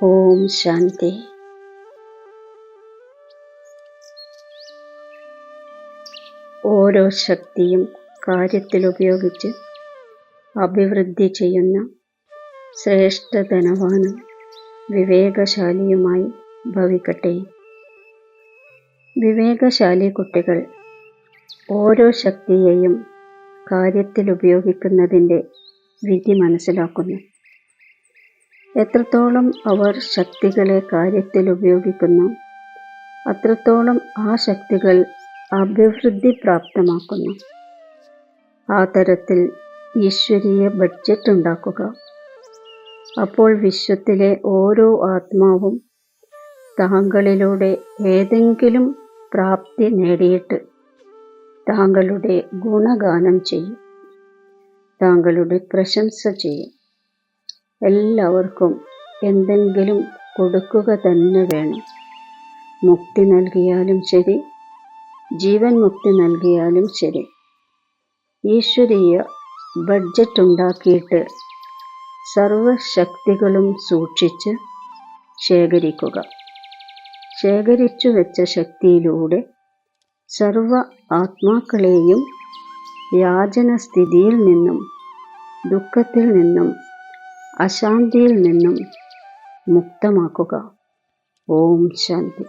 ഓം ശാന്തി. ഓരോ ശക്തിയും കാര്യത്തിലുപയോഗിച്ച് അഭിവൃദ്ധി ചെയ്യുന്ന ശ്രേഷ്ഠ ധനവാനും വിവേകശാലിയുമായി ഭവിക്കട്ടെ. വിവേകശാലി കുട്ടികൾ ഓരോ ശക്തിയെയും കാര്യത്തിലുപയോഗിക്കുന്നതിൻ്റെ വിധി മനസ്സിലാക്കുന്നു. എത്രത്തോളം അവർ ശക്തികളെ കാര്യത്തിലുപയോഗിക്കുന്നു, അത്രത്തോളം ആ ശക്തികൾ അഭിവൃദ്ധി പ്രാപ്തമാക്കുന്നു. ആ തരത്തിൽ ഈശ്വരീയ ബഡ്ജറ്റ് ഉണ്ടാക്കുക. അപ്പോൾ വിശ്വത്തിലെ ഓരോ ആത്മാവും താങ്കളിലൂടെ ഏതെങ്കിലും പ്രാപ്തി നേടിയിട്ട് താങ്കളുടെ ഗുണഗാനം ചെയ്യും, താങ്കളുടെ പ്രശംസ ചെയ്യും. എല്ലാവർക്കും എന്തെങ്കിലും കൊടുക്കുക തന്നെ വേണം. മുക്തി നൽകിയാലും ശരി, ജീവൻ മുക്തി നൽകിയാലും ശരി. ഈശ്വരീയ ബഡ്ജറ്റ് ഉണ്ടാക്കിയിട്ട് സർവശക്തികളും സൂക്ഷിച്ച് ശേഖരിക്കുക. ശേഖരിച്ചു വെച്ച ശക്തിയിലൂടെ സർവ ആത്മാക്കളെയും യാചന സ്ഥിതിയിൽ നിന്നും, ദുഃഖത്തിൽ നിന്നും, അശാന്തിയിൽ നിന്നും മുക്തമാക്കുക. ഓം ശാന്തി.